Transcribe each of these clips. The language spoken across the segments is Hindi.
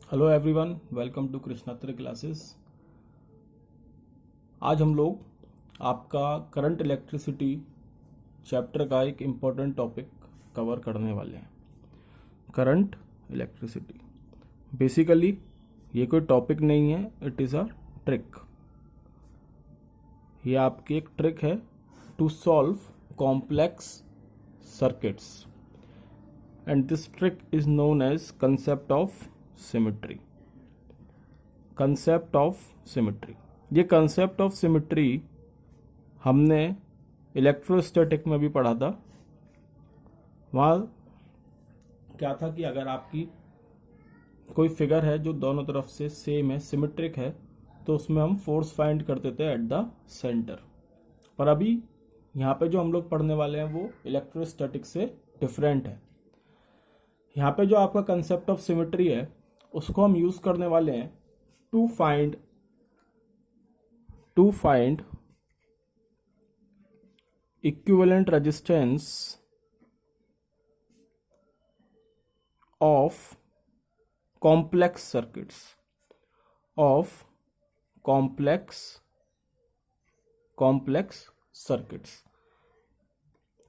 Hello everyone, welcome to Krishnatra classes. आज हम लोग आपका करंट इलेक्ट्रिसिटी चैप्टर का एक इम्पोर्टेंट टॉपिक कवर करने वाले हैं। करंट इलेक्ट्रिसिटी बेसिकली ये कोई टॉपिक नहीं है, इट इज़ अ ट्रिक। ये आपकी एक ट्रिक है to solve complex circuits and this trick is known as concept of symmetry. Concept of symmetry, ये कंसेप्ट ऑफ सिमिट्री हमने इलेक्ट्रोस्टैटिक में भी पढ़ा था। वहाँ क्या था कि अगर आपकी कोई फिगर है जो दोनों तरफ से सेम है, सिमिट्रिक है, तो उसमें हम फोर्स फाइंड करते थे एट द सेंटर। पर अभी यहाँ पे जो हम लोग पढ़ने वाले हैं वो इलेक्ट्रोस्टैटिक से डिफरेंट है। यहाँ पे जो आपका कंसेप्ट ऑफ सिमिट्री है उसको हम यूज करने वाले हैं to find equivalent resistance of complex circuits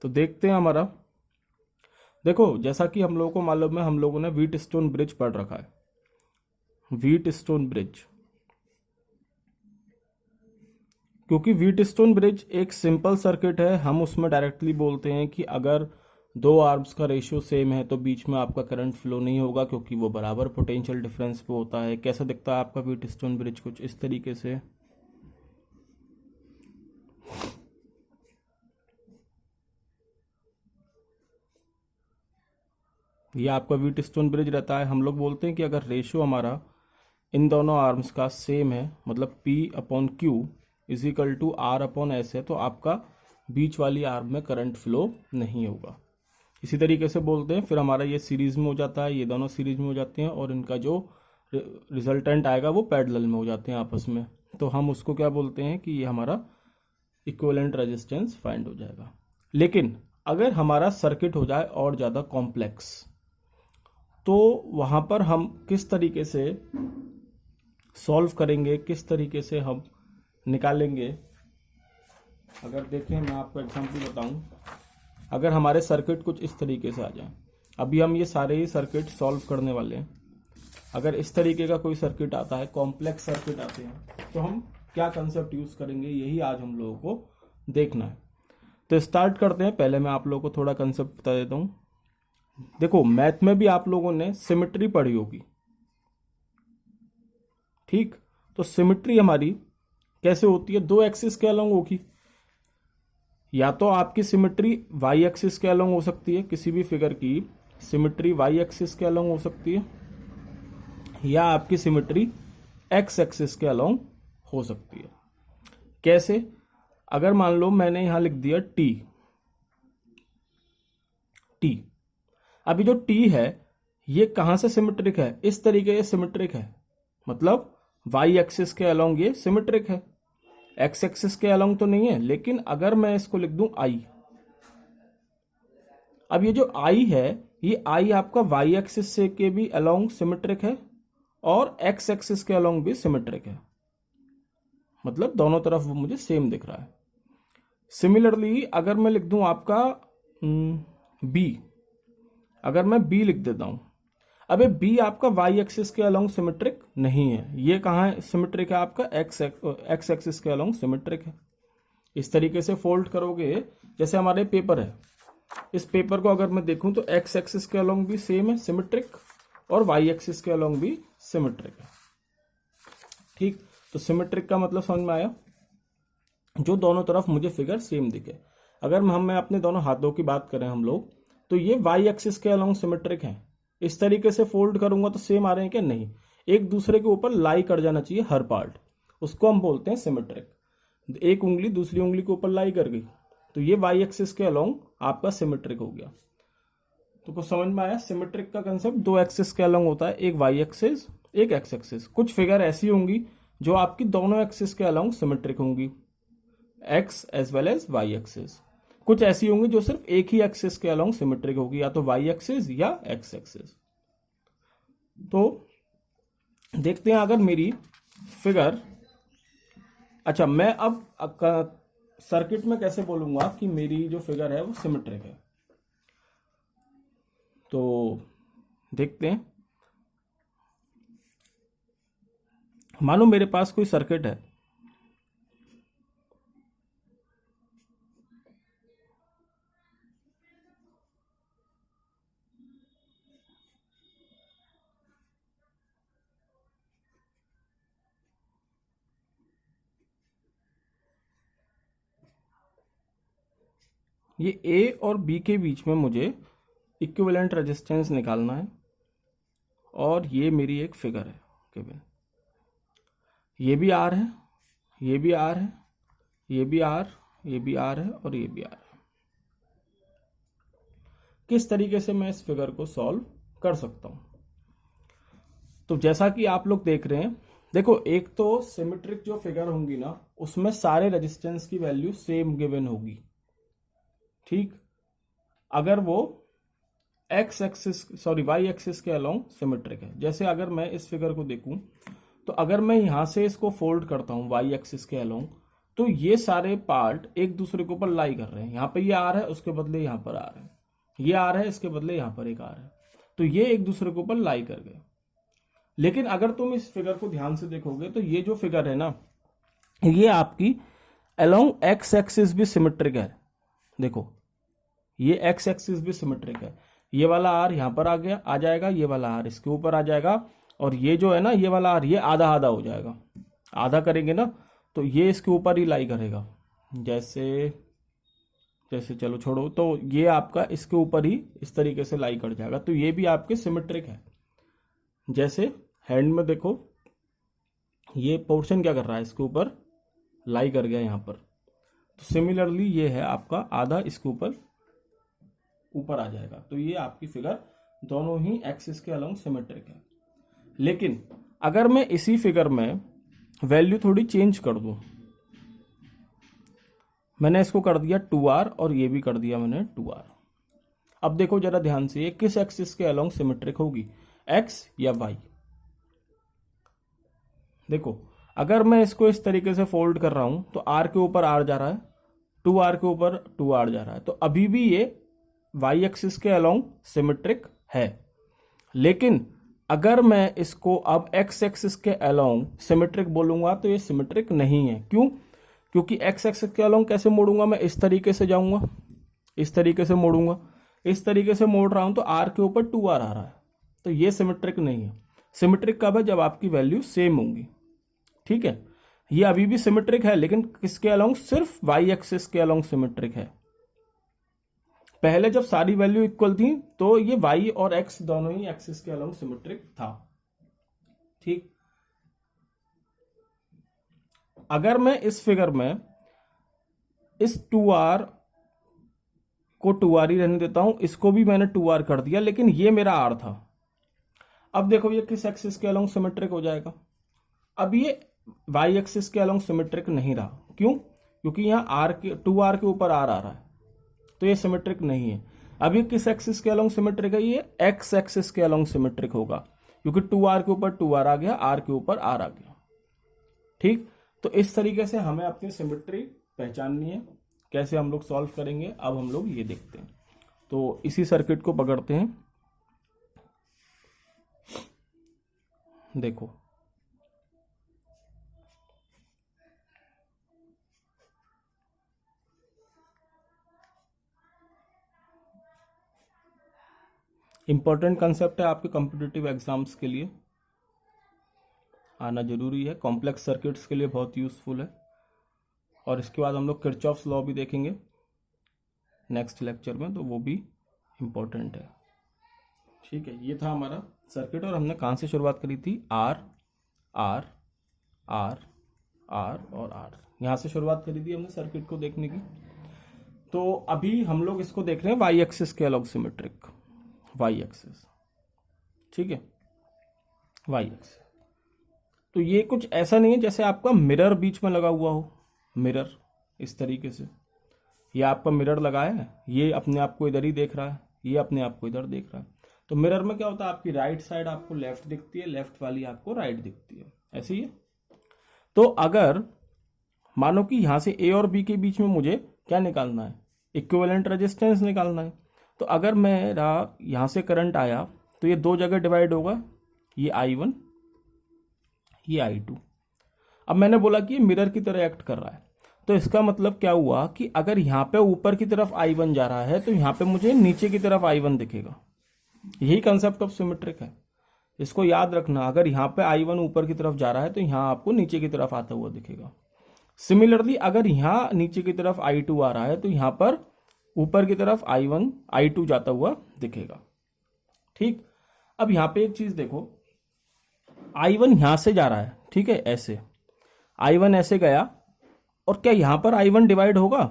तो देखते हैं हमारा। देखो, जैसा कि हम लोगों को मालूम है, हम लोगों ने व्हीटस्टोन ब्रिज पढ़ रखा है। व्हीटस्टोन ब्रिज, क्योंकि व्हीटस्टोन ब्रिज एक सिंपल सर्किट है, हम उसमें डायरेक्टली बोलते हैं कि अगर दो आर्म्स का रेशियो सेम है तो बीच में आपका करंट फ्लो नहीं होगा, क्योंकि वो बराबर पोटेंशियल डिफरेंस पे होता है। कैसा दिखता है आपका व्हीटस्टोन ब्रिज? कुछ इस तरीके से। ये आपका व्हीटस्टोन ब्रिज रहता है। हम लोग बोलते हैं कि अगर रेशियो हमारा इन दोनों आर्म्स का सेम है, मतलब P upon Q is equal to R upon S है, तो आपका बीच वाली आर्म में करंट फ्लो नहीं होगा। इसी तरीके से बोलते हैं, फिर हमारा ये सीरीज में हो जाता है, ये दोनों सीरीज में हो जाते हैं और इनका जो रिजल्टेंट आएगा वो पैरेलल में हो जाते हैं आपस में। तो हम उसको क्या बोलते हैं कि ये हमारा इक्विवेलेंट रेजिस्टेंस फाइंड हो जाएगा। लेकिन अगर हमारा सर्किट हो जाए और ज़्यादा कॉम्प्लेक्स, तो वहाँ पर हम किस तरीके से सॉल्व करेंगे, किस तरीके से हम निकालेंगे? अगर देखें, मैं आपको एग्जांपल बताऊं। अगर हमारे सर्किट कुछ इस तरीके से आ जाए, अभी हम ये सारे ही सर्किट सॉल्व करने वाले हैं। अगर इस तरीके का कोई सर्किट आता है, कॉम्प्लेक्स सर्किट आते हैं, तो हम क्या कंसेप्ट यूज करेंगे, यही आज हम लोगों को देखना है। तो स्टार्ट करते हैं। पहले मैं आप लोगों को थोड़ा कंसेप्ट बता देता हूं। देखो, मैथ में भी आप लोगों ने सिमिट्री पढ़ी होगी, ठीक? तो सिमिट्री हमारी कैसे होती है? दो एक्सिस के अलोंग होगी। या तो आपकी सिमिट्री वाई एक्सिस के अलोंग हो सकती है, किसी भी फिगर की सिमिट्री वाई एक्सिस के अलोंग हो सकती है, या आपकी सिमिट्री एक्स एक्सिस के अलोंग हो सकती है। कैसे? अगर मान लो मैंने यहां लिख दिया टी। अभी जो टी है ये कहां से सिमेट्रिक है? इस तरीके से सिमेट्रिक है, मतलब वाई एक्सिस के अलोंग ये सिमेट्रिक है। एक्स एक्सिस के अलोंग तो नहीं है। लेकिन अगर मैं इसको लिख दूं आई, अब ये जो आई है, ये आई आपका वाई एक्सिस से के भी अलोंग सिमेट्रिक है और एक्स एक्सिस के अलोंग भी सिमेट्रिक है, मतलब दोनों तरफ वो मुझे सेम दिख रहा है। सिमिलरली अगर मैं लिख दूं आपका बी, अगर मैं बी लिख देता हूं, अबे बी आपका वाई एक्सिस के अलोंग सिमेट्रिक नहीं है। ये कहां है सिमेट्रिक है? आपका एक्स एक्सिस के अलोंग सिमेट्रिक है। इस तरीके से फोल्ड करोगे, जैसे हमारे पेपर है, इस पेपर को अगर मैं देखूं तो एक्स एक्सिस के अलोंग भी सेम है, सिमेट्रिक, और वाई एक्सिस के अलोंग भी सिमेट्रिक है, ठीक? तो सिमेट्रिक का मतलब समझ में आया? जो दोनों तरफ मुझे फिगर सेम दिखे। अगर मैं अपने दोनों हाथों की बात करें हम लोग, तो ये वाई एक्सिस के अलोंग सिमेट्रिक हैं। इस तरीके से फोल्ड करूंगा तो सेम आ रहे हैं क्या? नहीं, एक दूसरे के ऊपर लाई कर जाना चाहिए हर पार्ट, उसको हम बोलते हैं सिमेट्रिक। एक उंगली दूसरी उंगली के ऊपर लाई कर गई, तो ये वाई एक्सिस के अलोंग आपका सिमेट्रिक हो गया। तो कुछ समझ में आया? सिमेट्रिक का कंसेप्ट दो एक्सिस के अलोंग होता है, एक वाई एक्सिस, एक एक्स एक्सिस। कुछ फिगर ऐसी होंगी जो आपकी दोनों एक्सिस के अलोंग सिमेट्रिक होंगी, X as well as Y axis. कुछ ऐसी होंगी जो सिर्फ एक ही एक्सिस के अलोंग सिमेट्रिक होगी, या तो वाई एक्सिस या एक्स एक्सिस। तो देखते हैं अगर मेरी फिगर, अच्छा मैं अब सर्किट में कैसे बोलूंगा कि मेरी जो फिगर है वो सिमेट्रिक है। तो देखते हैं, मानो मेरे पास कोई सर्किट है, ये ए और बी के बीच में मुझे इक्विवेलेंट रेजिस्टेंस निकालना है, और ये मेरी एक फिगर है केवल। ये भी आर है, ये भी आर है, ये भी आर, ये भी आर है, और ये भी आर है। किस तरीके से मैं इस फिगर को सॉल्व कर सकता हूं? तो जैसा कि आप लोग देख रहे हैं, देखो एक तो सिमेट्रिक जो फिगर होंगी ना, उसमें सारे रेजिस्टेंस की वैल्यू सेम गिवन होगी, ठीक। अगर वो X axis sorry Y axis के अलोंग सिमेट्रिक है। जैसे अगर मैं इस फिगर को देखूं, तो अगर मैं यहां से इसको फोल्ड करता हूं वाई एक्सिस के अलोंग, तो ये सारे पार्ट एक दूसरे के ऊपर लाई कर रहे हैं। यहां पे ये आर है, उसके बदले यहां पर आर है, ये आर है, इसके बदले यहां पर एक आर है, तो ये एक दूसरे के ऊपर लाई कर गए। लेकिन अगर तुम इस फिगर को ध्यान से देखोगे, तो ये जो फिगर है ना, ये आपकी अलोंग एक्स एक्सिस भी सिमेट्रिक है। देखो ये एक्स एक्सिस भी सिमेट्रिक है। ये वाला आर यहां पर आ गया, आ जाएगा, ये वाला आर इसके ऊपर आ जाएगा, और ये जो है ना, ये वाला आर ये आधा आधा हो जाएगा। आधा करेंगे ना, तो ये इसके ऊपर ही लाई करेगा। जैसे जैसे चलो छोड़ो, तो ये आपका इसके ऊपर ही इस तरीके से लाई कर जाएगा, तो ये भी आपके सिमेट्रिक है। जैसे हैंड में देखो, ये पोर्शन क्या कर रहा है, इसके ऊपर लाई कर गया यहां पर। तो सिमिलरली ये है आपका आधा इसके ऊपर ऊपर आ जाएगा। तो ये आपकी फिगर दोनों ही एक्सिस के अलोंग सिमेट्रिक है। लेकिन अगर मैं इसी फिगर में वैल्यू थोड़ी चेंज कर दूं, मैंने इसको कर दिया 2r और ये भी कर दिया मैंने 2r। अब देखो जरा ध्यान से, ये किस एक्सिस के अलोंग सिमेट्रिक होगी, x या y? देखो अगर मैं इसको इस तरीके से फोल्ड कर रहा हूं, तो r के ऊपर r जा रहा है, 2r के ऊपर 2r जा रहा है, तो अभी भी ये y एक्सिस के अलोंग सिमेट्रिक है। लेकिन अगर मैं इसको अब x एक्सिस के अलोंग सिमेट्रिक बोलूंगा, तो ये सिमेट्रिक नहीं है। क्यों? क्योंकि x एक्सिस के अलोंग कैसे मोड़ूंगा मैं, इस तरीके से जाऊंगा, इस तरीके से मोड़ूंगा, इस तरीके से मोड़ रहा हूं, तो r के ऊपर 2r आ रहा है, तो ये सिमेट्रिक नहीं है। सिमेट्रिक कब है? जब आपकी वैल्यू सेम होंगी, ठीक है। ये अभी भी सिमेट्रिक है, लेकिन किसके अलोंग? सिर्फ y एक्सिस के अलोंग सिमेट्रिक है। पहले जब सारी वैल्यू इक्वल थी, तो ये y और x दोनों ही एक्सिस के अलोंग सिमेट्रिक था, ठीक। अगर मैं इस फिगर में इस 2r को 2r ही रहने देता हूं, इसको भी मैंने 2r कर दिया, लेकिन ये मेरा r था। अब देखो ये किस एक्सिस के अलोंग सिमेट्रिक हो जाएगा? अब ये y एक्सिस के अलोंग सिमेट्रिक नहीं रहा। क्यों? क्योंकि यहां r के 2r के ऊपर r आ रहा है, तो ये सिमेट्रिक नहीं है। अब ये किस एक्सिस के अलोंग सिमेट्रिक है? ये x एक्सिस के अलोंग सिमेट्रिक होगा, क्योंकि 2r के ऊपर 2r आ गया, r के ऊपर r आ गया, ठीक। तो इस तरीके से हमें अपनी सिमेट्री पहचाननी है। कैसे हम लोग सॉल्व करेंगे, अब हम लोग ये देखते हैं। तो इसी सर्किट को पकड़ते हैं। देखो इंपॉर्टेंट कंसेप्ट है, आपके कॉम्पिटिटिव एग्जाम्स के लिए आना जरूरी है, कॉम्प्लेक्स सर्किट्स के लिए बहुत यूजफुल है। और इसके बाद हम लोग किरचॉफ्स लॉ भी देखेंगे नेक्स्ट लेक्चर में, तो वो भी इम्पोर्टेंट है, ठीक है। ये था हमारा सर्किट, और हमने कहाँ से शुरुआत करी थी? आर आर आर आर और आर, यहाँ से शुरुआत करी थी हमने सर्किट को देखने की। तो अभी हम लोग इसको देख रहे हैं वाई एक्सिस के अलोंग सिमेट्रिक, वाई एक्सिस, ठीक है, वाई एक्सिस। तो ये कुछ ऐसा नहीं है जैसे आपका मिरर बीच में लगा हुआ हो, मिरर इस तरीके से, ये आपका मिरर लगा है, ये अपने आप को इधर ही देख रहा है, ये अपने आप को इधर देख रहा है। तो मिरर में क्या होता है, आपकी राइट साइड आपको लेफ्ट दिखती है, लेफ्ट वाली आपको राइट दिखती है, ऐसे ही है। तो अगर मानो कि यहां से ए और बी के बीच में मुझे क्या निकालना है, इक्विवेलेंट रेजिस्टेंस निकालना है। तो अगर मेरा यहां से करंट आया तो ये दो जगह डिवाइड होगा, ये I1, ये I2। अब मैंने बोला कि ये मिरर की तरह एक्ट कर रहा है, तो इसका मतलब क्या हुआ कि अगर यहाँ पे ऊपर की तरफ I1 जा रहा है तो यहाँ पे मुझे नीचे की तरफ I1 दिखेगा। यही कंसेप्ट ऑफ सिमेट्रिक है, इसको याद रखना। अगर यहाँ पे I1 ऊपर की तरफ जा रहा है तो यहाँ आपको नीचे की तरफ आता हुआ दिखेगा। सिमिलरली अगर यहाँ नीचे की तरफ I2 आ रहा है तो यहाँ पर ऊपर की तरफ I1 I2 जाता हुआ दिखेगा। ठीक, अब यहाँ पे एक चीज देखो, I1 यहां से जा रहा है, ठीक है, ऐसे I1 ऐसे गया, और क्या यहां पर I1 डिवाइड होगा?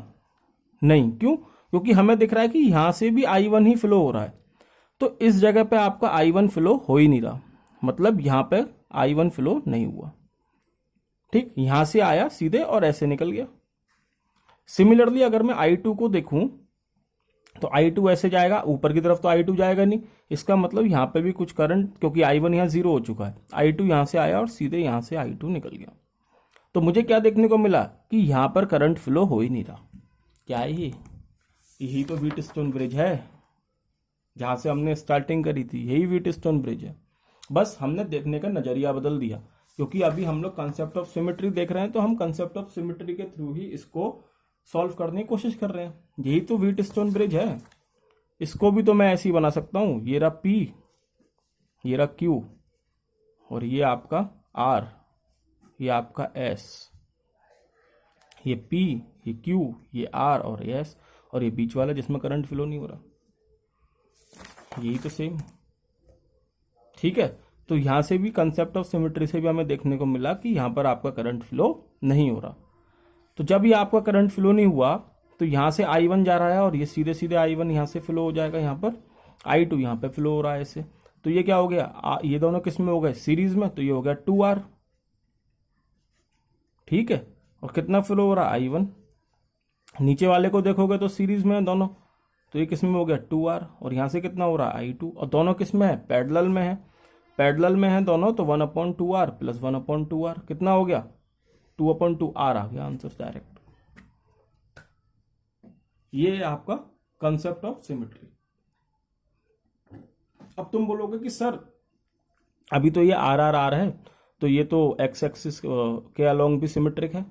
नहीं, क्यों? क्योंकि हमें दिख रहा है कि यहां से भी I1 ही फ्लो हो रहा है, तो इस जगह पे आपका I1 फ्लो हो ही नहीं रहा, मतलब यहां पे I1 फ्लो नहीं हुआ। ठीक, यहां से आया सीधे और ऐसे निकल गया। सिमिलरली अगर मैं I2 को देखूं तो I2 ऐसे जाएगा, ऊपर की तरफ तो I2 जाएगा नहीं, इसका मतलब यहां पे भी कुछ करंट, क्योंकि I1 यहां जीरो हो चुका है, I2 यहां से आया और सीधे यहां से I2 निकल गया। तो मुझे क्या देखने को मिला कि यहां पर करंट फ्लो हो ही नहीं रहा। क्या है ये? यही तो व्हीटस्टोन ब्रिज है, जहां से हमने स्टार्टिंग करी थी, यही व्हीटस्टोन ब्रिज है। बस हमने देखने का नजरिया बदल दिया, क्योंकि अभी हम लोग कंसेप्ट ऑफ सिमेट्री देख रहे हैं, तो हम कंसेप्ट ऑफ सिमेट्री के थ्रू ही इसको सॉल्व करने की कोशिश कर रहे हैं। यही तो व्हीटस्टोन ब्रिज है। इसको भी तो मैं ऐसे ही बना सकता हूं, ये रहा P, ये रहा Q, और ये आपका R, ये आपका S, ये P, ये Q, ये R और ये S, और ये बीच वाला जिसमें करंट फ्लो नहीं हो रहा, यही तो सेम। ठीक है, तो यहां से भी कंसेप्ट ऑफ सिमेट्री से भी हमें देखने को मिला कि यहां पर आपका करंट फ्लो नहीं हो रहा। तो जब ये आपका करंट फ्लो नहीं हुआ तो यहां से I1 जा रहा है, और ये सीधे सीधे I1 यहां से फ्लो हो जाएगा, यहां पर I2 यहां पे फ्लो हो रहा है ऐसे। तो ये क्या हो गया, ये दोनों किस में हो गए, सीरीज में, तो ये हो गया 2R। ठीक है, और कितना फ्लो हो रहा है, I1। नीचे वाले को देखोगे तो सीरीज में है दोनों, तो ये किस में हो गया, 2R, और यहां से कितना हो रहा है, I2, और दोनों किस में है, पैरेलल में है। पैरेलल में है दोनों, तो 1/2R प्लस 1/2R कितना हो गया, 2/2R आ गया आंसर डायरेक्ट। ये है आपका कंसेप्ट ऑफ सिमेट्री। अब तुम बोलोगे कि सर अभी तो ये RR है, तो ये तो एक्स एक्सिस के अलोंग भी सिमेट्रिक है,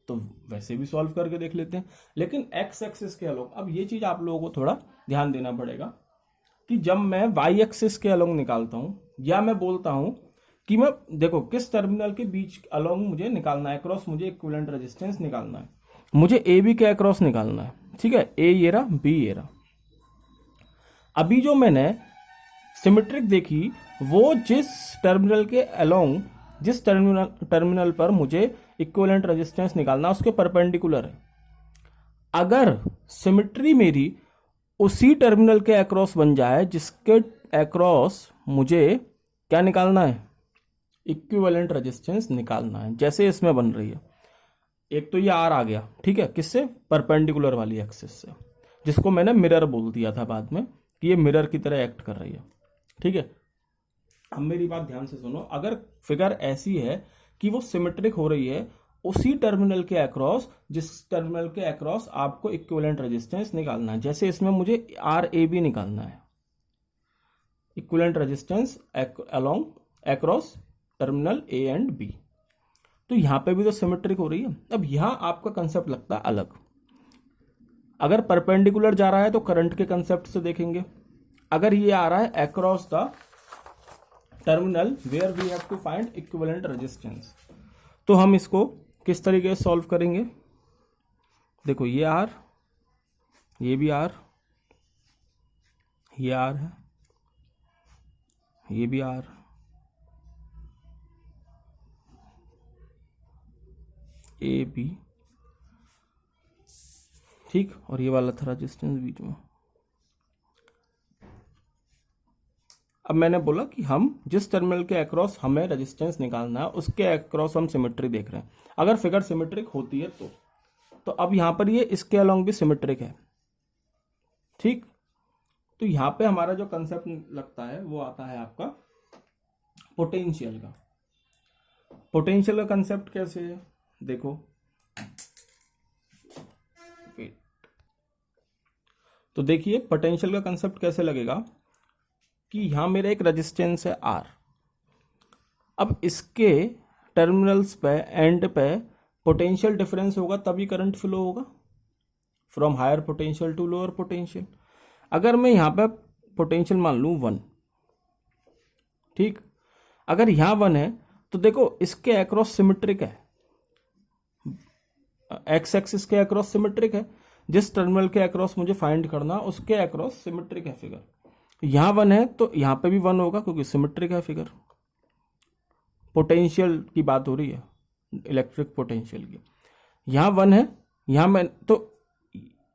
तो वैसे भी सॉल्व करके देख लेते हैं। लेकिन एक्स एक्सिस के अलोंग, अब ये चीज आप लोगों को थोड़ा ध्यान देना पड़ेगा कि जब मैं वाई एक्सिस के अलोंग निकालता हूं, या मैं बोलता हूं कि मैं देखो किस टर्मिनल के बीच अलोंग मुझे निकालना है, अक्रॉस मुझे इक्विवेलेंट रेजिस्टेंस निकालना है, मुझे ए बी के अक्रॉस निकालना है। ठीक है, ए ये रहा, बी ये रहा। अभी जो मैंने सिमेट्रिक देखी वो जिस टर्मिनल के अलोंग, जिस टर्मिनल पर मुझे इक्विवेलेंट रेजिस्टेंस निकालना उसके परपेंडिकुलर है। अगर सिमेट्री मेरी उसी टर्मिनल के अक्रॉस बन जाए जिसके अक्रॉस मुझे क्या निकालना है, इक्विवेलेंट रेजिस्टेंस निकालना है, जैसे इसमें बन रही है, एक तो ये R आ गया, ठीक है, किससे, परपेंडिकुलर वाली एक्सिस से, जिसको मैंने मिरर बोल दिया था बाद में कि ये मिरर की तरह एक्ट कर रही है। ठीक है, अब मेरी बात ध्यान से सुनो, अगर फिगर ऐसी है कि वो सिमेट्रिक हो रही है उसी टर्मिनल के अक्रॉस, जिस टर्मिनल के अक्रॉस आपको इक्विवेलेंट रेजिस्टेंस निकालना है, जैसे इसमें मुझे RAB निकालना है, equivalent resistance along across terminal A and B, तो यहां पे भी तो सिमेट्रिक हो रही है। अब यहां आपका कंसेप्ट लगता है अलग। अगर परपेंडिकुलर जा रहा है तो करंट के कंसेप्ट से देखेंगे, अगर ये आ रहा है across the terminal where we have to find equivalent resistance, तो हम इसको किस तरीके से सॉल्व करेंगे। देखो ये R, ये भी R, ये R है, ये भी R, ए बी, ठीक, और ये वाला था रेजिस्टेंस बीच में। अब मैंने बोला कि हम जिस टर्मिनल के अक्रॉस हमें रेजिस्टेंस निकालना है उसके अक्रॉस हम सिमेट्री देख रहे हैं। अगर फिगर सिमेट्रिक होती है तो अब यहां पर ये इसके अलोंग भी सिमेट्रिक है। ठीक, तो यहाँ पे हमारा जो कंसेप्ट लगता है वो आता है आपका पोटेंशियल का। पोटेंशियल का कंसेप्ट कैसे है, देखो तो देखिए पोटेंशियल का कंसेप्ट कैसे लगेगा कि यहां मेरा एक रेजिस्टेंस है R। अब इसके टर्मिनल्स पे एंड पे पोटेंशियल डिफरेंस होगा तभी करंट फ्लो होगा from higher potential to lower potential. अगर मैं यहां पे पोटेंशियल मान लूं 1, ठीक, अगर यहां 1 है तो देखो इसके अक्रॉस सिमेट्रिक है, एक्स एक्सिस के अक्रॉस सिमेट्रिक है, जिस टर्मिनल के अक्रॉस मुझे फाइंड करना उसके अक्रॉस सिमेट्रिक है फिगर। यहां 1 है तो यहां पे भी 1 होगा क्योंकि सिमेट्रिक है फिगर। पोटेंशियल की बात हो रही है, इलेक्ट्रिक पोटेंशियल की। यहां 1 है, यहां मैं तो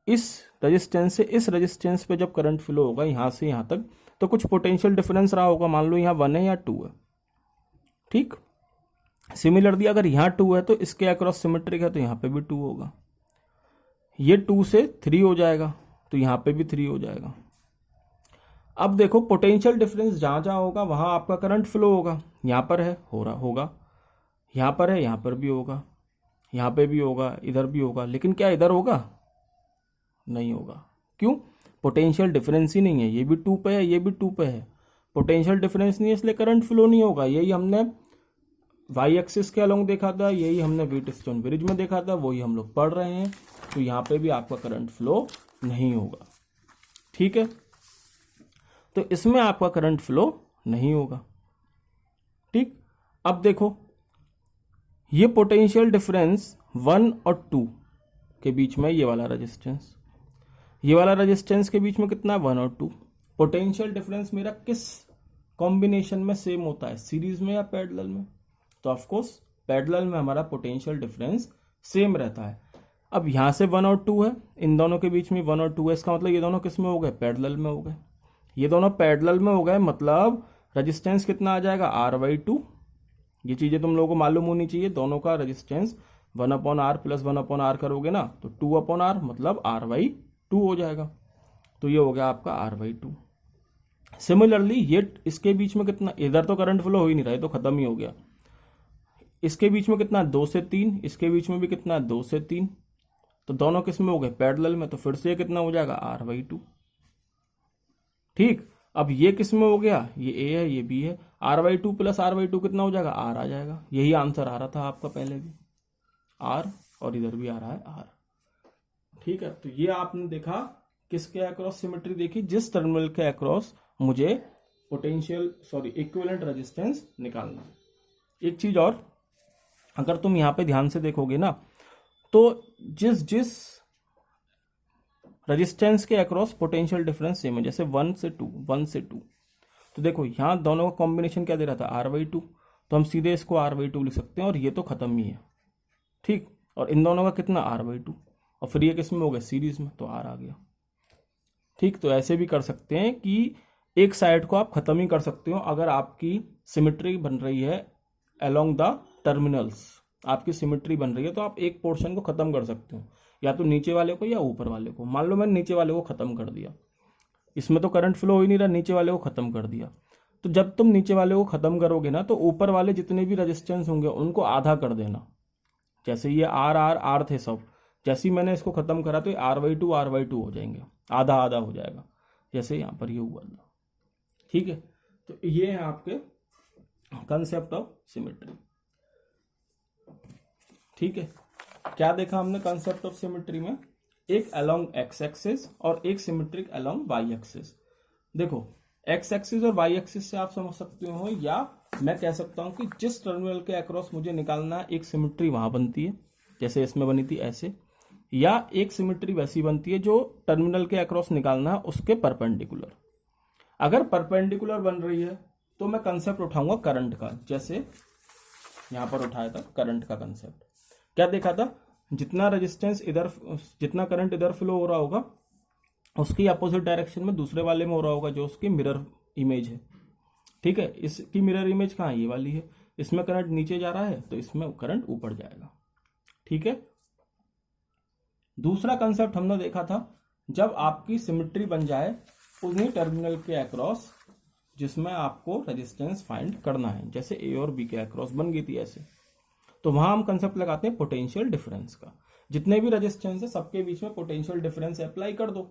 इस रेजिस्टेंस से इस रेजिस्टेंस पे जब करंट फ्लो होगा यहां से यहां तक तो कुछ पोटेंशियल डिफरेंस रहा होगा, मान लो यहां 1 है या 2 है, ठीक। सिमिलरली अगर यहां 2 है तो इसके अक्रॉस सिमेट्रिक है तो यहां पे भी 2 होगा। ये 2 से 3 हो जाएगा तो यहां पे भी 3 हो जाएगा। अब देखो पोटेंशियल डिफरेंस जहां जहां होगा वहां आपका करंट फ्लो होगा। यहां पर है हो रहा होगा, यहां पर है यहां पर भी होगा, यहां पे भी होगा, इधर भी होगा, लेकिन क्या इधर होगा? नहीं होगा। क्यों? पोटेंशियल डिफरेंस ही नहीं है, ये भी 2 पे है ये भी 2 पे है, पोटेंशियल डिफरेंस नहीं है इसलिए करंट फ्लो नहीं होगा। यही हमने वाई एक्सिस के अलोंग देखा था, यही हमने व्हीटस्टोन ब्रिज में देखा था, वही हम लोग पढ़ रहे हैं। तो यहां पे भी आपका करंट फ्लो नहीं होगा, ठीक है। तो इसमें आपका करंट फ्लो नहीं होगा, ठीक। अब देखो ये पोटेंशियल डिफरेंस 1 और 2 के बीच में ये वाला रेजिस्टेंस, ये वाला रेजिस्टेंस के बीच में कितना है 1 और 2। पोटेंशियल डिफरेंस मेरा किस कॉम्बिनेशन में सेम होता है, सीरीज में या पैरेलल में? तो ऑफ कोर्स पैरेलल में हमारा पोटेंशियल डिफरेंस सेम रहता है। अब यहां से 1 और 2 है, इन दोनों के बीच में 1 और 2 है, इसका मतलब ये दोनों किस में हो गए? पैरेलल में हो गए। ये दोनों पैरेलल में हो गए मतलब रेजिस्टेंस कितना आ जाएगा? R/2। ये चीजें तुम लोगों को मालूम होनी चाहिए, दोनों का रेजिस्टेंस 1/R प्लस 1/R करोगे ना तो 2/R मतलब R/2 हो जाएगा। तो ये हो गया आपका R/2। सिमिलरली ये इसके बीच में कितना, इधर तो करंट फ्लो हो ही नहीं रहा है तो खत्म ही हो गया। इसके बीच में कितना 2 से 3, इसके बीच में भी कितना 2 से 3, तो दोनों किस में हो गए? पैरेलल में। तो फिर से ये कितना हो जाएगा? R/2, ठीक। अब ये किस में हो गया? ये A है ये B है, R/2 प्लस R/2 कितना हो जाएगा? R आ जाएगा। यही आंसर आ रहा था आपका पहले भी, R, और इधर भी आ रहा है R, ठीक है। तो ये आपने देखा किसके अक्रॉस सिमेट्री देखी? जिस टर्मिनल के अक्रॉस मुझे इक्विवेलेंट रेजिस्टेंस निकालना। एक चीज और, अगर तुम यहां पे ध्यान से देखोगे ना तो जिस रेजिस्टेंस के अक्रॉस पोटेंशियल डिफरेंस सेम है, जैसे 1 से 2, तो देखो यहां दोनों का कॉम्बिनेशन क्या दे रहा था? R/2, तो हम सीधे इसको R/2 लिख सकते हैं और ये तो खत्म ही है, ठीक। और इन दोनों का कितना? R/2, और फिर ये किस में हो गया? सीरीज में, तो R आ गया, ठीक। तो ऐसे भी कर सकते हैं कि एक साइड को आप खत्म ही कर सकते हो अगर आपकी सिमेट्री बन रही है अलोंग द टर्मिनल्स, आपकी सिमेट्री बन रही है तो आप एक पोर्शन को खत्म कर सकते हो, या तो नीचे वाले को या ऊपर वाले को। मान लो मैंने नीचे वाले को खत्म कर दिया, इसमें तो करंट फ्लो हो ही नहीं रहा, नीचे वाले को खत्म कर दिया। तो जब तुम नीचे वाले को खत्म करोगे ना तो ऊपर वाले जितने भी रेजिस्टेंस होंगे उनको आधा कर देना। जैसे ये R थे सब, जैसे ही मैंने इसको खत्म करा तो R/2 हो जाएंगे, आधा आधा हो जाएगा, जैसे यहां पर ये हुआ था, ठीक है। तो ये है आपके कंसेप्ट ऑफ सिमेट्री, ठीक है। क्या देखा हमने कंसेप्ट ऑफ सिमेट्री में? एक अलोंग एक्स एक्सिस और एक सिमेट्रिक अलोंग वाई एक्सिस। देखो एक्स एक्सिस और वाई एक्सिस से आप समझ सकते हो, या मैं कह सकता हूं कि जिस टर्मिनल के अक्रॉस मुझे निकालना है एक सिमेट्री वहां बनती है, जैसे इसमें बनी थी ऐसे, या एक सिमेट्री वैसी बनती है जो टर्मिनल के अक्रॉस निकालना है उसके परपेंडिकुलर। अगर परपेंडिकुलर बन रही है तो मैं कंसेप्ट उठाऊंगा करंट का, जैसे यहां पर उठाया था करंट का कंसेप्ट। क्या देखा था? जितना रेजिस्टेंस इधर, जितना करंट इधर फ्लो हो रहा होगा उसकी अपोजिट डायरेक्शन में दूसरे वाले में हो रहा होगा जो उसकी मिरर इमेज है, ठीक है। इसकी मिरर इमेज कहाँ है? ये वाली है। इसमें करंट नीचे जा रहा है तो इसमें करंट ऊपर जाएगा, ठीक है। दूसरा कंसेप्ट हमने देखा था, जब आपकी सिमेट्री बन जाए उन्हीं टर्मिनल के अक्रॉस जिसमें आपको रेजिस्टेंस फाइंड करना है। जैसे ए और बी के अक्रॉस बन गई थी ऐसे, तो वहां हम कंसेप्ट लगाते हैं पोटेंशियल डिफरेंस का। जितने भी रेजिस्टेंस है सबके बीच में पोटेंशियल डिफरेंस अप्लाई कर दो,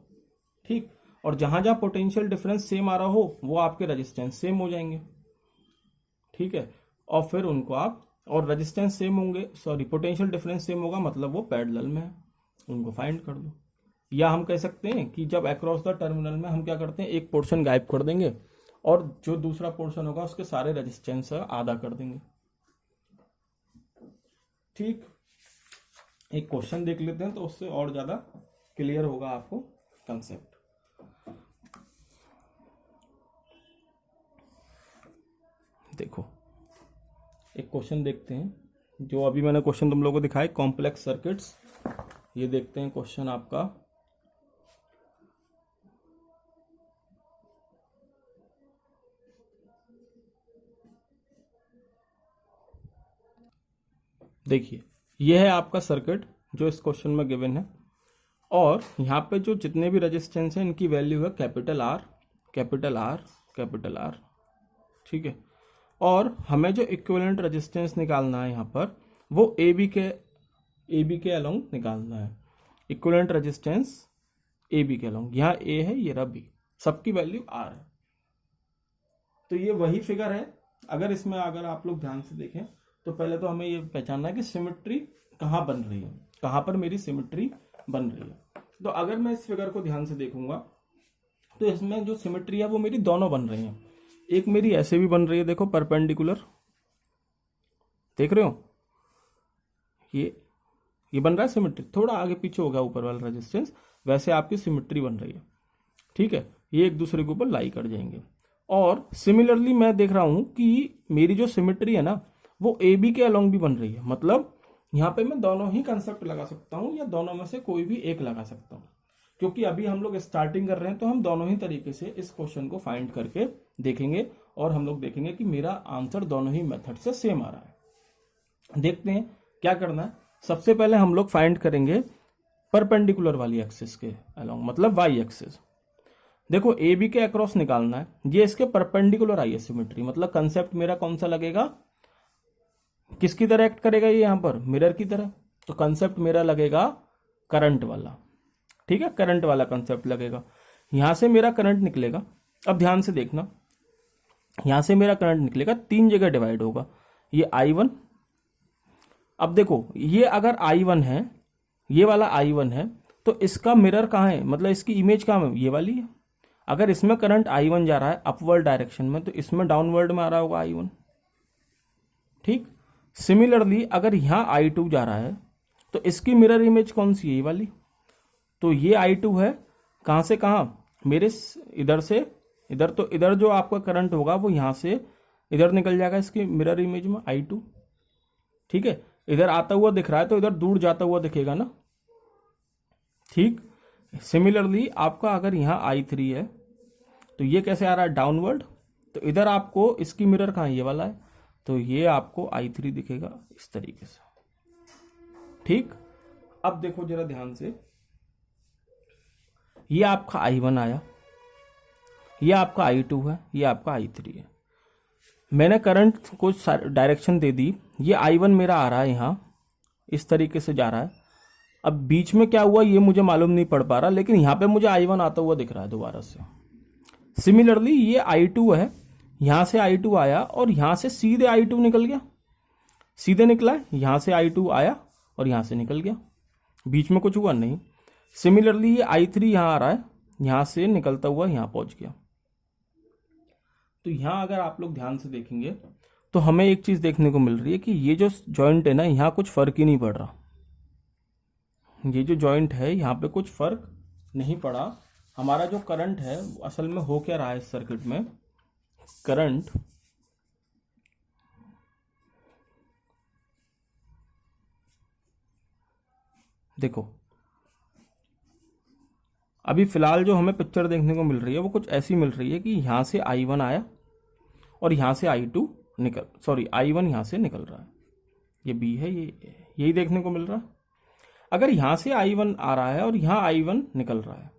ठीक। और जहां जहां पोटेंशियल डिफरेंस सेम आ रहा हो वो आपके रेजिस्टेंस सेम हो जाएंगे, ठीक है। और फिर उनको आप, और रेजिस्टेंस सेम होंगे, सॉरी पोटेंशियल डिफरेंस सेम होगा मतलब वो पैरेलल में है, उनको फाइंड कर दो। या हम कह सकते हैं कि जब अक्रॉस द टर्मिनल में हम क्या करते हैं, एक पोर्शन गायब कर देंगे और जो दूसरा पोर्शन होगा उसके सारे रेजिस्टेंस आधा कर देंगे, ठीक। एक क्वेश्चन देख लेते हैं तो उससे और ज्यादा क्लियर होगा आपको कंसेप्ट। देखो एक क्वेश्चन देखते हैं, जो अभी मैंने क्वेश्चन तुम लोगों को दिखाए कॉम्प्लेक्स सर्किट्स। ये देखते हैं क्वेश्चन आपका, देखिए ये है आपका सर्किट जो इस क्वेश्चन में गिवन है, और यहाँ पे जो जितने भी रेजिस्टेंस हैं इनकी वैल्यू है capital R capital R capital R, ठीक है। और हमें जो इक्विवेलेंट रेजिस्टेंस निकालना है यहाँ पर वो ए बी के अलोंग निकालना है। इक्विवेलेंट रेजिस्टेंस ए बी के अलोंग, यहाँ ए है ये रहा बी, सबकी वैल्यू आर है। तो ये वही फिगर है। अगर इसमें अगर आप लोग ध्यान से देखें तो पहले तो हमें ये पहचानना है कि सिमेट्री कहाँ बन रही है, कहाँ पर मेरी सिमेट्री बन रही है। तो अगर मैं इस फिगर को ध्यान से देखूंगा तो इसमें जो सिमेट्री है वो मेरी दोनों बन रही है। एक मेरी ऐसे भी बन रही है, देखो परपेंडिकुलर, देख रहे हो, ये बन रहा है सिमेट्री, थोड़ा आगे पीछे होगा ऊपर वाला रेजिस्टेंस, वैसे आपकी सिमेट्री बन रही है, ठीक है। ये एक दूसरे के ऊपर लाई कर जाएंगे। और सिमिलरली मैं देख रहा हूं कि मेरी जो सिमेट्री है ना वो ए बी के अलोंग भी बन रही है, मतलब यहाँ पे मैं दोनों ही कंसेप्ट लगा सकता हूँ या दोनों में से कोई भी एक लगा सकता हूँ, क्योंकि अभी हम लोग स्टार्टिंग कर रहे हैं तो हम दोनों ही तरीके से इस क्वेश्चन को फाइंड करके देखेंगे और हम लोग देखेंगे कि मेरा आंसर दोनों ही मेथड से सेम आ रहा है। देखते हैं क्या करना है। सबसे पहले हम लोग फाइंड करेंगे परपेंडिकुलर वाली एक्सिस के अलोंग, मतलब वाई एक्सिस। देखो ए बी के अक्रॉस निकालना है, ये इसके परपेंडिकुलर आई है सिमेट्री, मतलब कंसेप्ट मेरा कौन सा लगेगा, किसकी तरह एक्ट करेगा ये यहाँ पर, मिरर की तरह। तो कंसेप्ट मेरा लगेगा करंट वाला, ठीक है, करंट वाला कंसेप्ट लगेगा। यहां से मेरा करंट निकलेगा, अब ध्यान से देखना, यहां से मेरा करंट निकलेगा, तीन जगह डिवाइड होगा, ये I1। अब देखो ये अगर I1 है, ये वाला I1 है, तो इसका मिरर कहाँ है, मतलब इसकी इमेज कहाँ है, ये वाली है। अगर इसमें करंट I1 जा रहा है अपवर्ड डायरेक्शन में तो इसमें डाउनवर्ड में आ रहा होगा I1, ठीक। सिमिलरली अगर यहां I2 जा रहा है तो इसकी मिरर इमेज कौन सी है, ये वाली। तो ये I2 है, कहां से कहां, मेरे इधर से इधर, तो इधर जो आपका करंट होगा वो यहां से इधर निकल जाएगा इसकी मिरर इमेज में I2, ठीक है। इधर आता हुआ दिख रहा है तो इधर दूर जाता हुआ दिखेगा ना, ठीक। सिमिलरली आपका अगर यहाँ I3 है तो ये कैसे आ रहा है, डाउनवर्ड, तो इधर आपको इसकी मिरर कहाँ, ये वाला है, तो ये आपको I3 दिखेगा इस तरीके से, ठीक। अब देखो जरा ध्यान से, ये आपका I1 आया, ये आपका I2 है, ये आपका I3 है। मैंने करंट को डायरेक्शन दे दी, ये I1 मेरा आ रहा है यहाँ इस तरीके से जा रहा है। अब बीच में क्या हुआ ये मुझे मालूम नहीं पड़ पा रहा, लेकिन यहाँ पे मुझे I1 आता हुआ दिख रहा है दोबारा से। सिमिलरली ये I2 है, यहां से I2 आया और यहां से सीधे I2 निकल गया, सीधे निकला है, यहां से I2 आया और यहां से निकल गया, बीच में कुछ हुआ नहीं। सिमिलरली ये I3 यहां आ रहा है, यहां से निकलता हुआ यहां पहुंच गया। तो यहां अगर आप लोग ध्यान से देखेंगे तो हमें एक चीज देखने को मिल रही है कि ये जो जॉइंट है ना, यहां कुछ फर्क ही नहीं पड़ रहा, ये जो जॉइंट है यहाँ पे कुछ फर्क नहीं पड़ा। हमारा जो करंट है असल में हो क्या रहा है इस सर्किट में, करंट देखो अभी फिलहाल जो हमें पिक्चर देखने को मिल रही है वो कुछ ऐसी मिल रही है कि यहां से I1 आया और यहां से I2 I1 यहां से निकल रहा है, ये B है, ये यही देखने को मिल रहा है। अगर यहां से I1 आ रहा है और यहां I1 निकल रहा है,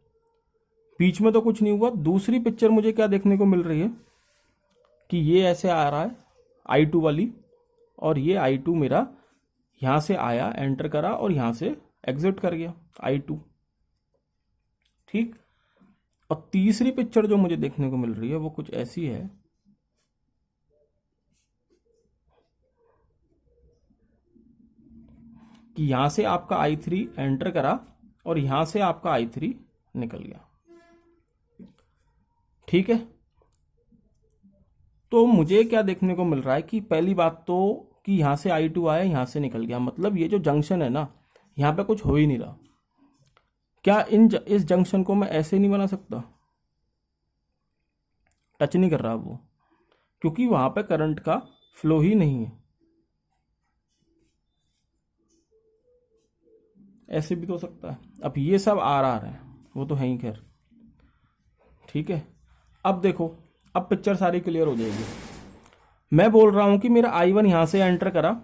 बीच में तो कुछ नहीं हुआ। दूसरी पिक्चर मुझे क्या देखने को मिल रही है कि ये ऐसे आ रहा है I2 वाली, और ये I2 मेरा यहां से आया, एंटर करा और यहां से एग्जिट कर गया I2। ठीक। और तीसरी पिक्चर जो मुझे देखने को मिल रही है वो कुछ ऐसी है कि यहां से आपका I3 एंटर करा और यहां से आपका I3 निकल गया। ठीक है। तो मुझे क्या देखने को मिल रहा है कि पहली बात तो कि यहां से I2 आया, यहां से निकल गया, मतलब ये जो जंक्शन है ना, यहां पे कुछ हो ही नहीं रहा। क्या इस जंक्शन को मैं ऐसे नहीं बना सकता? टच नहीं कर रहा वो, क्योंकि वहां पे करंट का फ्लो ही नहीं है। ऐसे भी तो हो सकता है। अब ये सब आर आर है, वो तो है ही खैर। ठीक है। अब देखो, अब पिक्चर सारी क्लियर हो जाएगी। मैं बोल रहा हूं कि मेरा I1 यहां से एंटर करा,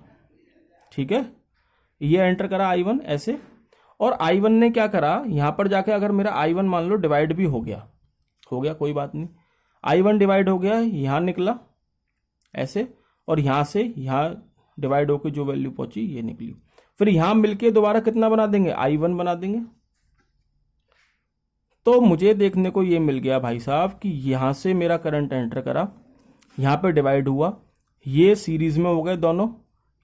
ठीक है, ये एंटर करा I1 ऐसे, और I1 ने क्या करा, यहां पर जाके अगर मेरा I1 मान लो डिवाइड भी हो गया कोई बात नहीं, I1 डिवाइड हो गया, यहां निकला ऐसे, और यहां से यहां डिवाइड होकर जो वैल्यू पहुंची ये निकली। फिर यहां मिलके दोबारा कितना बना देंगे, I1 बना देंगे। तो मुझे देखने को ये मिल गया भाई साहब कि यहां से मेरा करंट एंटर करा, यहां पे डिवाइड हुआ, ये सीरीज में हो गए दोनों,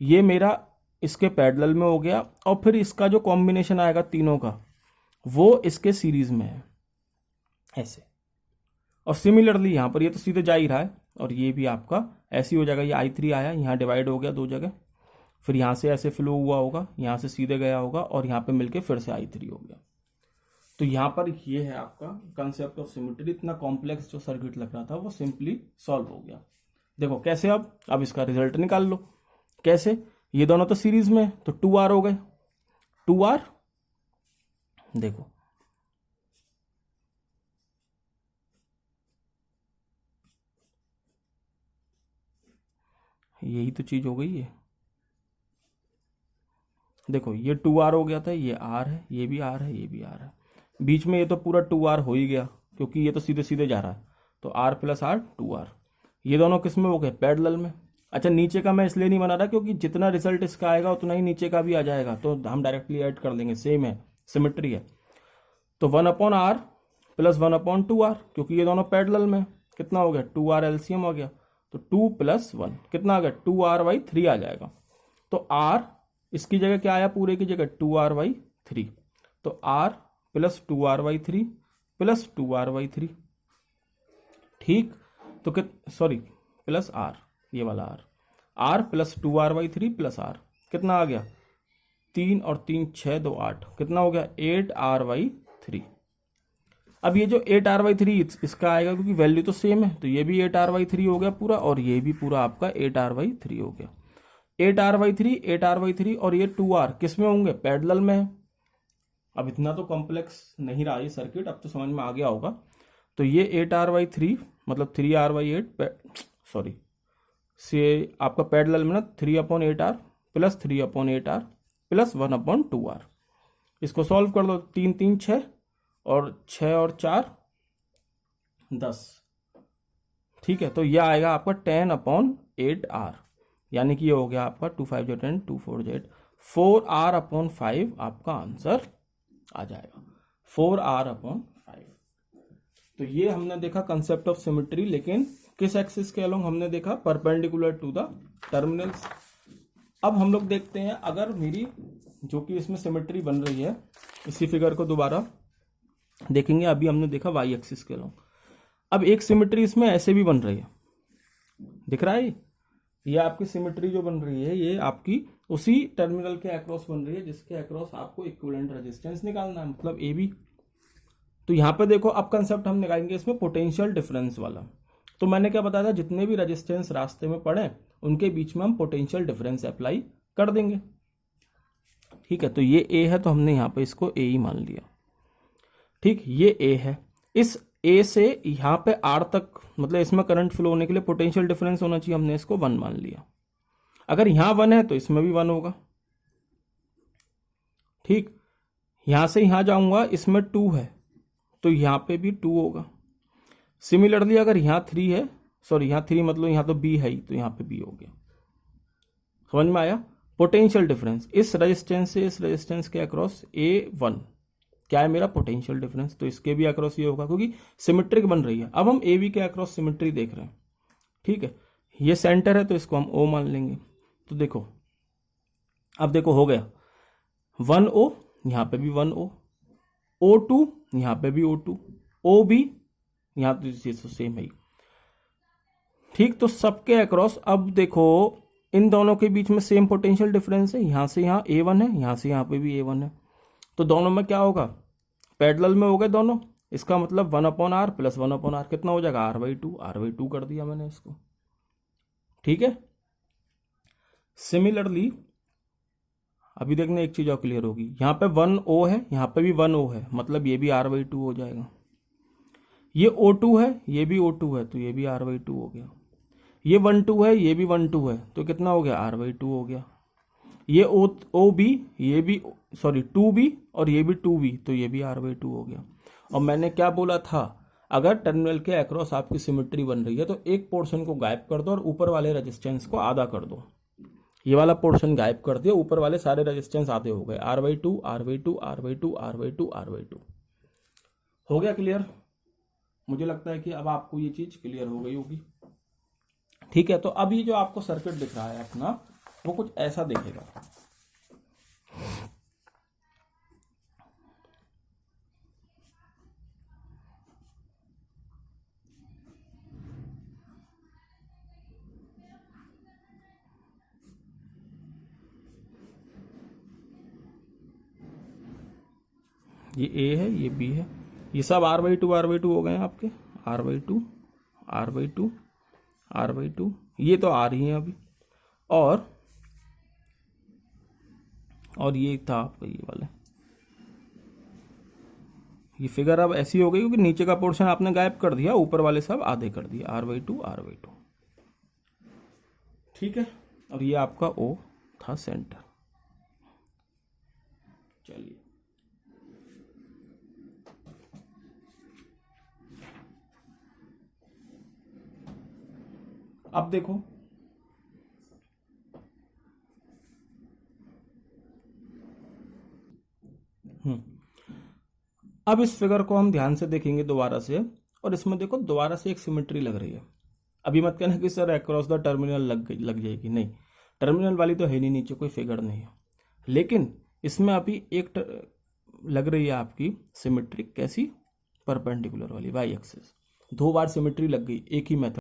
ये मेरा इसके पैरेलल में हो गया, और फिर इसका जो कॉम्बिनेशन आएगा तीनों का वो इसके सीरीज में है ऐसे। और सिमिलरली यहां पर ये तो सीधे जा ही रहा है, और ये भी आपका ऐसे ही हो जाएगा। ये I3 आया, यहां डिवाइड हो गया दो जगह, फिर यहां से ऐसे फ्लो हुआ होगा, यहां से सीधे गया होगा, और यहां पे मिलके फिर से I3 हो गया। तो यहां पर ये है आपका कंसेप्ट ऑफ सिमेट्री। इतना कॉम्प्लेक्स जो सर्किट लग रहा था वो सिंपली सॉल्व हो गया। देखो कैसे, अब इसका रिजल्ट निकाल लो। कैसे, ये दोनों तो सीरीज में, तो 2R हो गए, 2R। देखो यही तो चीज हो गई है। देखो ये 2R हो गया था, ये R है, ये भी R है, ये भी R है, बीच में ये तो पूरा 2R हो ही गया, क्योंकि ये तो सीधे सीधे जा रहा है, तो R प्लस R 2R। ये दोनों किस में हो गए, पैरेलल में। अच्छा, नीचे का मैं इसलिए नहीं बना रहा क्योंकि जितना रिजल्ट इसका आएगा उतना ही नीचे का भी आ जाएगा, तो हम डायरेक्टली ऐड कर देंगे, सेम है, सिमेट्री है। तो 1/R प्लस 1/2R, क्योंकि ये दोनों पैरेलल में, कितना हो गया, 2R एलसीएम हो गया, तो 2 + 1 कितना आ गया, 2R/3 आ जाएगा। तो R इसकी जगह क्या आया, पूरे की जगह 2R/3, तो R plus 2R/3 plus 2R/3। ठीक। तो सॉरी, प्लस R, ये वाला R plus 2R/3 plus R कितना आ गया, 3 और 3 6 2 8, कितना हो गया, 8R/3। अब ये जो 8R/3 इसका आएगा, क्योंकि वैल्यू तो सेम है, तो ये भी 8R/3 हो गया पूरा, और ये भी पूरा आपका 8R/3 हो गया। 8R/3 8R/3, और ये 2R किस में होंगे, पैरेलल में है। अब इतना तो कॉम्प्लेक्स नहीं रहा ये सर्किट, अब तो समझ में आ गया होगा। तो ये 8R/3 मतलब 3R/8, सॉरी, से आपका पैरेलल में ना 3/8R plus 3/8R plus 1/2R। इसको सॉल्व कर दो, 3 3 6, और 6 और 4 10। ठीक है, तो यह आएगा आपका 10/8R, यानी कि ये हो गया आपका 2 5 जो 10, 2 4 8, 4R/5 आपका आंसर आ जाएगा, 4R/5। तो ये हमने देखा कंसेप्ट ऑफ सिमेट्री, लेकिन किस एक्सिस के अलोंग हमने देखा, परपेंडिकुलर टू द टर्मिनल्स। अब हम लोग देखते हैं, अगर मेरी जो कि इसमें सिमेट्री बन रही है, इसी फिगर को दोबारा देखेंगे। अभी हमने देखा वाई एक्सिस के अलोंग, अब एक सिमेट्री इसमें ऐसे भी बन रही है, दिख रहा है ये आपकी सिमेट्री जो बन रही है, ये आपकी उसी टर्मिनल के अक्रॉस बन रही है जिसके अक्रॉस आपको इक्विवेलेंट रेजिस्टेंस निकालना है, मतलब ए बी। तो यहां पे देखो, अब कंसेप्ट हम निकालेंगे इसमें पोटेंशियल डिफरेंस वाला। तो मैंने क्या बताया था, जितने भी रेजिस्टेंस रास्ते में पड़े उनके बीच में हम पोटेंशियल डिफरेंस अप्लाई कर देंगे। ठीक है, तो ये ए है, तो हमने यहां पे इसको ए ही मान लिया। ठीक, ये ए है, इस ए से यहां पे आर तक, मतलब इसमें करंट फ्लो होने के लिए पोटेंशियल डिफरेंस होना चाहिए, हमने इसको 1 मान लिया। अगर यहां 1 है तो इसमें भी 1 होगा। ठीक, यहां से यहां जाऊंगा, इसमें 2 है, तो यहाँ पे भी 2 होगा। सिमिलरली अगर यहाँ 3 है, सॉरी यहाँ 3 मतलब यहाँ तो B है ही, तो यहाँ पे B हो गया। समझ में आया? पोटेंशियल डिफरेंस इस रेजिस्टेंस से इस रेजिस्टेंस के अक्रॉस A1 क्या है मेरा पोटेंशियल डिफरेंस, तो इसके भी अक्रॉस ये होगा क्योंकि सिमेट्रिक बन रही है। अब हम AB के अक्रॉस सिमेट्री देख रहे हैं, ठीक है। ये सेंटर है तो इसको हम O मान लेंगे। तो देखो, अब देखो हो गया 1O, यहाँ पे भी 1O, O2 यहाँ पे भी O2, OB यहाँ तो सेम है, ठीक। तो सबके अक्रॉस अब देखो इन दोनों के बीच में सेम पोटेंशियल डिफरेंस है, यहाँ से यहाँ A1 है, यहाँ से यहाँ पे भी A1 है, तो दोनों में क्या होगा, पैरेलल में हो गए दोनों। इसका मतलब 1/R प्लस 1/R कितना हो जाएगा, R/2 कर दिया मैंने इसको, ठीक है। सिमिलरली अभी देखना एक चीज और क्लियर होगी, यहाँ पे 1O है, यहाँ पे भी 1O है, मतलब ये भी R/2 हो जाएगा। ये O2 है, ये भी O2 है, तो ये भी R/2 हो गया। ये 1,2 है, ये भी 1,2 है, तो कितना हो गया, R/2 हो गया। ये OB, ये भी सॉरी 2B और ये भी 2B, तो ये भी R/2 हो गया। और मैंने क्या बोला था, अगर टर्मिनल के अक्रॉस आपकी सिमेट्री बन रही है तो एक पोर्शन को गायब कर दो और ऊपर वाले रेजिस्टेंस को आधा कर दो। ये वाला पोर्शन गायब कर दिया, ऊपर वाले सारे रेजिस्टेंस आधे हो गए, R/2 R/2 R/2 R/2 R/2। हो गया क्लियर? मुझे लगता है कि अब आपको ये चीज क्लियर हो गई होगी, ठीक है। तो अभी जो आपको सर्किट दिख रहा है अपना, वो कुछ ऐसा दिखेगा। ये A है, ये B है, ये सब R/2 हो गए हैं आपके, R/2 R/2 R/2, ये तो आ रही है अभी। और ये था आपका ये वाला, ये फिगर अब ऐसी हो गई क्योंकि नीचे का पोर्शन आपने गायब कर दिया, ऊपर वाले सब आधे कर दिए, R/2 ठीक है। और ये आपका O था सेंटर। चलिए अब देखो, अब इस फिगर को हम ध्यान से देखेंगे दोबारा से, और इसमें देखो दोबारा से एक सिमेट्री लग रही है। अभी मत कहना कि सर अक्रॉस द टर्मिनल लग जाएगी, नहीं, टर्मिनल वाली तो है नहीं, नीचे कोई फिगर नहीं है, लेकिन इसमें अभी एक लग रही है आपकी सिमेट्री, कैसी, परपेंडिकुलर वाली, वाई एक्सिस। 2 बार सिमेट्री लग गई एक ही मेथड